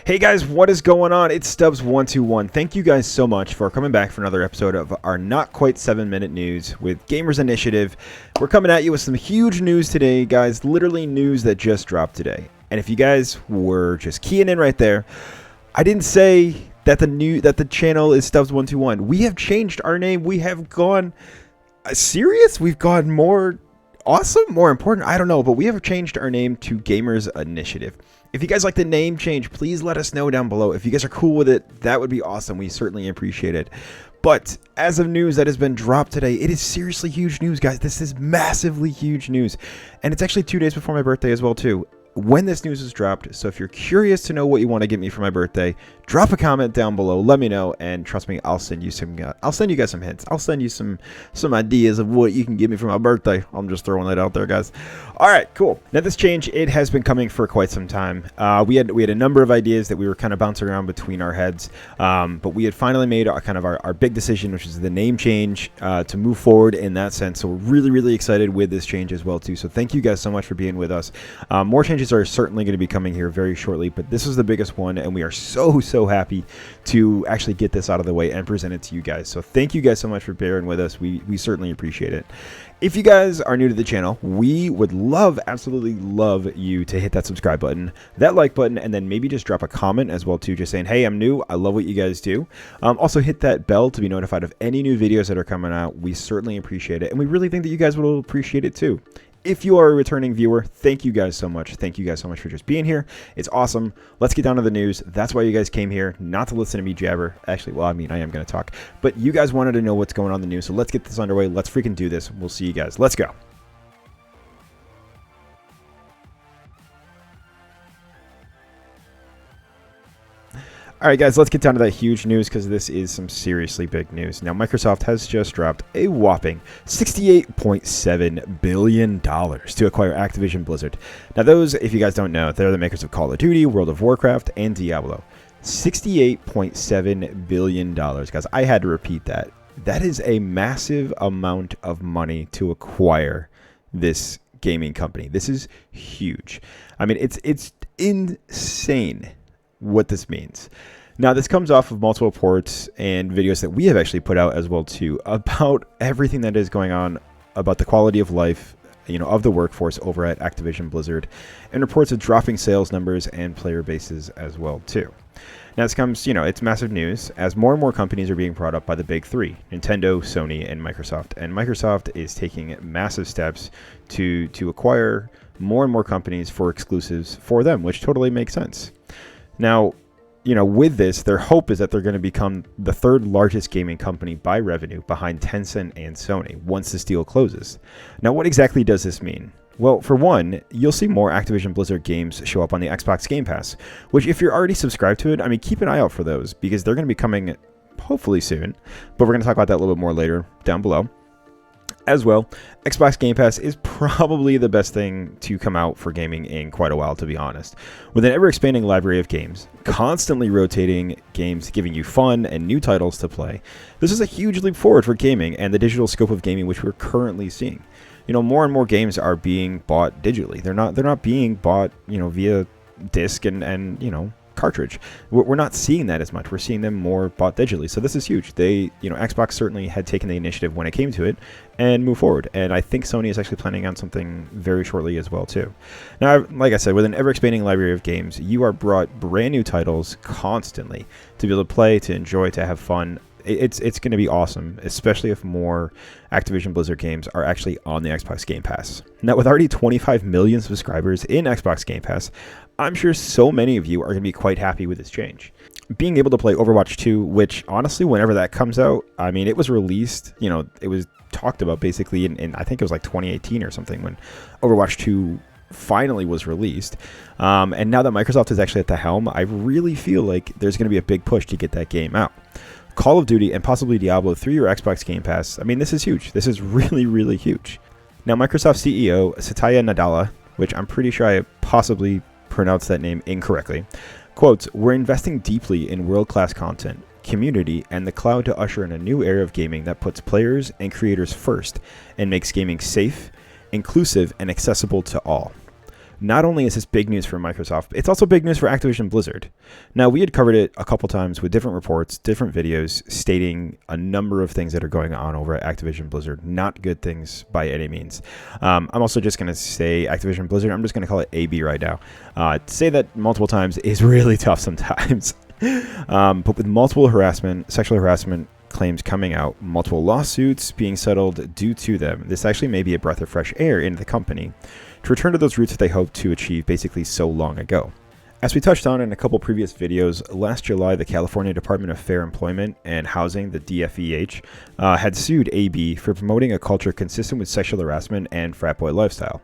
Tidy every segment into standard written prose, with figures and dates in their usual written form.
Hey guys, what is going on? It's Stubbs121. Thank you guys so much for coming back for another episode of our not quite 7-minute news with Gamers Initiative. We're coming at you with some huge news today, guys. Literally news that just dropped today. And if you guys were just keying in right there, I didn't say that the channel is Stubbs121. We have changed our name. We have gone serious. We've gone more awesome, more important. I don't know, but we have changed our name to Gamers Initiative. If you guys like the name change, please let us know down below. If you guys are cool with it, that would be awesome. We certainly appreciate it. But as of news that has been dropped today, it is seriously huge news, guys. This is massively huge news. And it's actually 2 days before my birthday as well, too, when this news is dropped. So if you're curious to know what you want to get me for my birthday, drop a comment down below. Let me know, and trust me, I'll send you guys some hints. I'll send you some ideas of what you can give me for my birthday. I'm just throwing that out there, guys. All right, cool. Now this change, it has been coming for quite some time. We had a number of ideas that we were kind of bouncing around between our heads, but we had finally made our big decision, which is the name change, to move forward in that sense. So we're really excited with this change as well too. So thank you guys so much for being with us. More changes are certainly going to be coming here very shortly, but this is the biggest one, and we are so happy to actually get this out of the way and present it to you guys. So thank you guys so much for bearing with us. We certainly appreciate it. If you guys are new to the channel, we would absolutely love you to hit that subscribe button, that like button, and then maybe just drop a comment as well too, just saying, hey, I'm new, I love what you guys do. Also hit that bell to be notified of any new videos that are coming out. We certainly appreciate it, and we really think that you guys will appreciate it too. If you are a returning viewer, thank you guys so much. Thank you guys so much for just being here. It's awesome. Let's get down to the news. That's why you guys came here, not to listen to me jabber. Actually, well, I mean, I am going to talk. But you guys wanted to know what's going on in the news, so let's get this underway. Let's freaking do this. We'll see you guys. Let's go. All right, guys, let's get down to that huge news because this is some seriously big news. Now, Microsoft has just dropped a whopping $68.7 billion to acquire Activision Blizzard. Now, those, if you guys don't know, they're the makers of Call of Duty, World of Warcraft, and Diablo. $68.7 billion, guys. I had to repeat that. That is a massive amount of money to acquire this gaming company. This is huge. I mean, it's insane what this means. Now, this comes off of multiple reports and videos that we have actually put out as well too about everything that is going on about the quality of life, of the workforce over at Activision Blizzard, and reports of dropping sales numbers and player bases as well too. Now, this comes, it's massive news as more and more companies are being brought up by the big three: Nintendo, Sony, and Microsoft. And Microsoft is taking massive steps to acquire more and more companies for exclusives for them, which totally makes sense. Now, with this, their hope is that they're going to become the third largest gaming company by revenue behind Tencent and Sony once this deal closes. Now, what exactly does this mean? Well, for one, you'll see more Activision Blizzard games show up on the Xbox Game Pass, which if you're already subscribed to it, I mean, keep an eye out for those because they're going to be coming hopefully soon, but we're going to talk about that a little bit more later down below. As well, Xbox Game Pass is probably the best thing to come out for gaming in quite a while, to be honest. With an ever-expanding library of games, constantly rotating games giving you fun and new titles to play, this is a huge leap forward for gaming and the digital scope of gaming which we're currently seeing. More and more games are being bought digitally. They're not being bought, via disc and cartridge. We're not seeing that as much. We're seeing them more bought digitally. So this is huge. Xbox certainly had taken the initiative when it came to it and moved forward. And I think Sony is actually planning on something very shortly as well too. Now, like I said, with an ever-expanding library of games, you are brought brand new titles constantly to be able to play, to enjoy, to have fun. It's going to be awesome, especially if more Activision Blizzard games are actually on the Xbox Game Pass. Now, with already 25 million subscribers in Xbox Game Pass, I'm sure so many of you are going to be quite happy with this change. Being able to play Overwatch 2, which honestly, whenever that comes out, I mean, it was released, it was talked about basically in I think it was like 2018 or something when Overwatch 2 finally was released. And now that Microsoft is actually at the helm, I really feel like there's going to be a big push to get that game out. Call of Duty and possibly Diablo through your Xbox Game Pass. I mean, this is huge. This is really huge. Now, Microsoft CEO Satya Nadella, which I'm pretty sure I possibly pronounced that name incorrectly, quotes, "We're investing deeply in world-class content, community, and the cloud to usher in a new era of gaming that puts players and creators first and makes gaming safe, inclusive, and accessible to all. Not only is this big news for Microsoft, it's also big news for Activision Blizzard. Now, we had covered it a couple times with different reports, different videos stating a number of things that are going on over at Activision Blizzard. Not good things by any means. I'm also just going to say Activision Blizzard. I'm just going to call it AB right now. To say that multiple times is really tough sometimes. But with multiple sexual harassment claims coming out, multiple lawsuits being settled due to them, this actually may be a breath of fresh air in the company to return to those roots that they hoped to achieve basically so long ago. As we touched on in a couple previous videos, last July the California Department of Fair Employment and Housing, the DFEH, had sued AB for promoting a culture consistent with sexual harassment and frat boy lifestyle.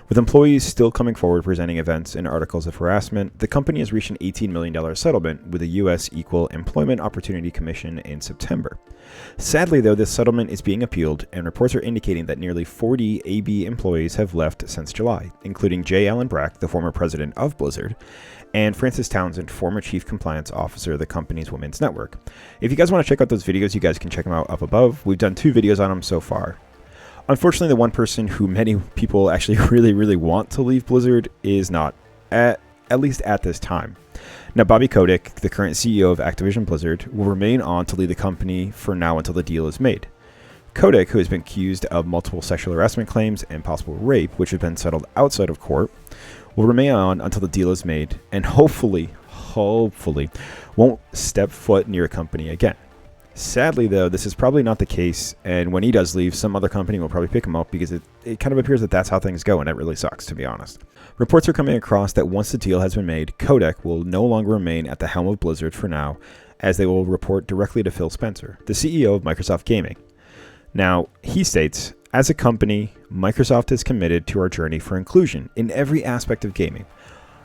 With employees still coming forward presenting events and articles of harassment, the company has reached an $18 million settlement with the U.S. Equal Employment Opportunity Commission in September. Sadly, though, this settlement is being appealed, and reports are indicating that nearly 40 AB employees have left since July, including J. Allen Brack, the former president of Blizzard, and Frances Townsend, former chief compliance officer of the company's women's network. If you guys want to check out those videos, you guys can check them out up above. We've done 2 videos on them so far. Unfortunately, the one person who many people actually really want to leave Blizzard is not, at least at this time. Now, Bobby Kotick, the current CEO of Activision Blizzard, will remain on to lead the company for now until the deal is made. Kotick, who has been accused of multiple sexual harassment claims and possible rape, which have been settled outside of court, will remain on until the deal is made and hopefully won't step foot near a company again. Sadly, though, this is probably not the case, and when he does leave, some other company will probably pick him up because it kind of appears that that's how things go, and that really sucks, to be honest. Reports are coming across that once the deal has been made, Kotick will no longer remain at the helm of Blizzard for now, as they will report directly to Phil Spencer, the CEO of Microsoft Gaming. Now, he states, "As a company, Microsoft is committed to our journey for inclusion in every aspect of gaming,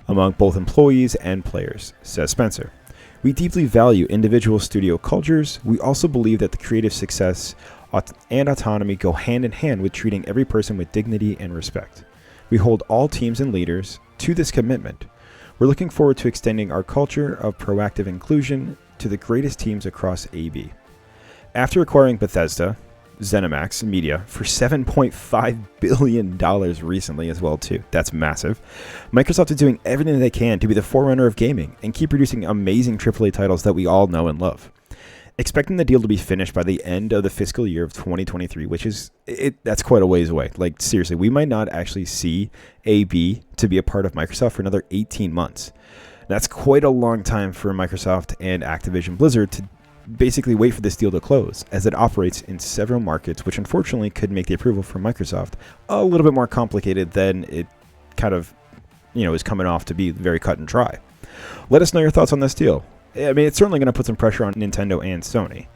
among both employees and players," says Spencer. "We deeply value individual studio cultures. We also believe that the creative success and autonomy go hand in hand with treating every person with dignity and respect. We hold all teams and leaders to this commitment. We're looking forward to extending our culture of proactive inclusion to the greatest teams across AB." After acquiring Bethesda, ZeniMax Media for $7.5 billion recently as well too. That's massive. Microsoft is doing everything they can to be the forerunner of gaming and keep producing amazing AAA titles that we all know and love. Expecting the deal to be finished by the end of the fiscal year of 2023, which is, that's quite a ways away. Like, seriously, we might not actually see AB to be a part of Microsoft for another 18 months. That's quite a long time for Microsoft and Activision Blizzard to basically wait for this deal to close, as it operates in several markets, which unfortunately could make the approval from Microsoft a little bit more complicated than it kind of, is coming off to be very cut and dry. Let us know your thoughts on this deal. I mean, it's certainly going to put some pressure on Nintendo and Sony.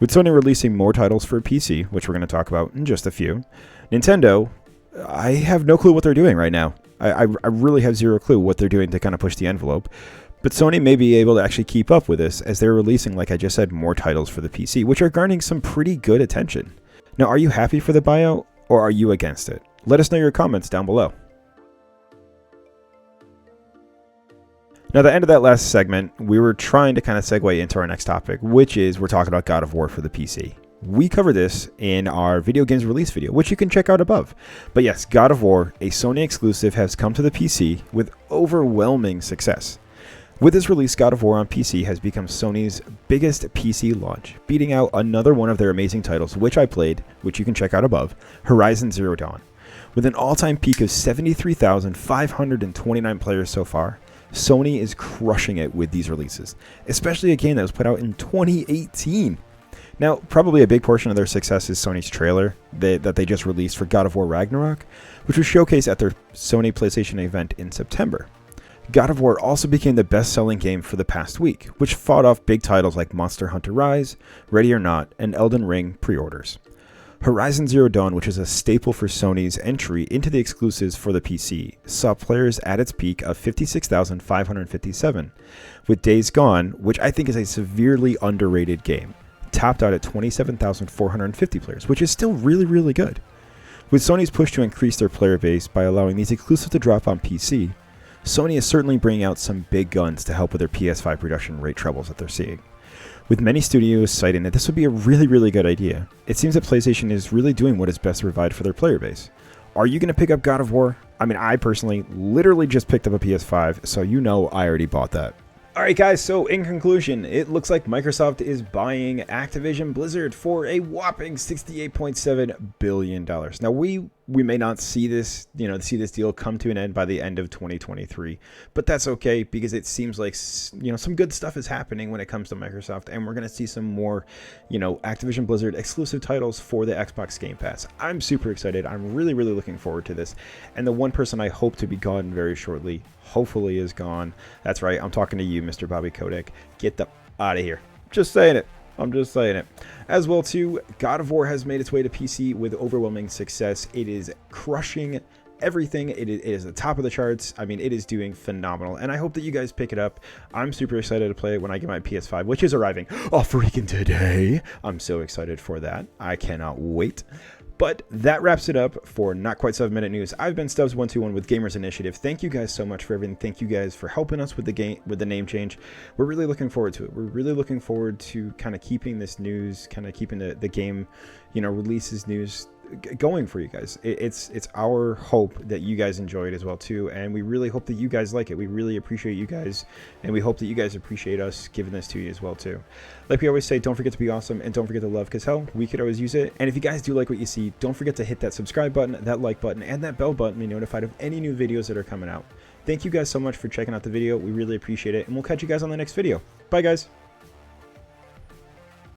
With Sony releasing more titles for PC, which we're going to talk about in just a few, Nintendo, I have no clue what they're doing right now. I really have zero clue what they're doing to kind of push the envelope. But Sony may be able to actually keep up with this, as they're releasing, like I just said, more titles for the PC, which are garnering some pretty good attention. Now, are you happy for the buyout, or are you against it? Let us know your comments down below. Now, at the end of that last segment, we were trying to kind of segue into our next topic, which is we're talking about God of War for the PC. We covered this in our video games release video, which you can check out above. But yes, God of War, a Sony exclusive, has come to the PC with overwhelming success. With this release, God of War on PC has become Sony's biggest PC launch, beating out another one of their amazing titles, which I played, which you can check out above, Horizon Zero Dawn. With an all-time peak of 73,529 players so far, Sony is crushing it with these releases, especially a game that was put out in 2018. Now, probably a big portion of their success is Sony's trailer that they just released for God of War Ragnarok, which was showcased at their Sony PlayStation event in September. God of War also became the best-selling game for the past week, which fought off big titles like Monster Hunter Rise, Ready or Not, and Elden Ring pre-orders. Horizon Zero Dawn, which is a staple for Sony's entry into the exclusives for the PC, saw players at its peak of 56,557, with Days Gone, which I think is a severely underrated game, topped out at 27,450 players, which is still really good. With Sony's push to increase their player base by allowing these exclusives to drop on PC, Sony is certainly bringing out some big guns to help with their PS5 production rate troubles that they're seeing. With many studios citing that this would be a really good idea, it seems that PlayStation is really doing what is best to provide for their player base. Are you going to pick up God of War? I mean, I personally literally just picked up a PS5, so you know I already bought that. Alright guys, so in conclusion, it looks like Microsoft is buying Activision Blizzard for a whopping $68.7 billion. Now we may not see this, see this deal come to an end by the end of 2023, but that's okay because it seems like, some good stuff is happening when it comes to Microsoft, and we're going to see some more, Activision Blizzard exclusive titles for the Xbox Game Pass. I'm super excited. I'm really, really looking forward to this. And the one person I hope to be gone very shortly, hopefully is gone. That's right. I'm talking to you, Mr. Bobby Kotick. Get the out of here. Just saying it. I'm just saying it. As well, too, God of War has made its way to PC with overwhelming success. It is crushing everything. It is the top of the charts. I mean, it is doing phenomenal, and I hope that you guys pick it up. I'm super excited to play it when I get my PS5, which is arriving freaking today. I'm so excited for that. I cannot wait. But that wraps it up for Not Quite 7-Minute News. I've been Stubbs121 with Gamers Initiative. Thank you guys so much for everything. Thank you guys for helping us with the name change. We're really looking forward to it. We're really looking forward to kind of keeping this news, kind of keeping the game, releases news going for you guys. It's our hope that you guys enjoy it as well too, and we really hope that you guys like it. We really appreciate you guys, and we hope that you guys appreciate us giving this to you as well too. Like we always say, don't forget to be awesome, and don't forget to love, because hell, we could always use it. And if you guys do like what you see, don't forget to hit that subscribe button, that like button, and that bell button to be notified of any new videos that are coming out. Thank you guys so much for checking out the video. We really appreciate it, and we'll catch you guys on the next video. Bye guys.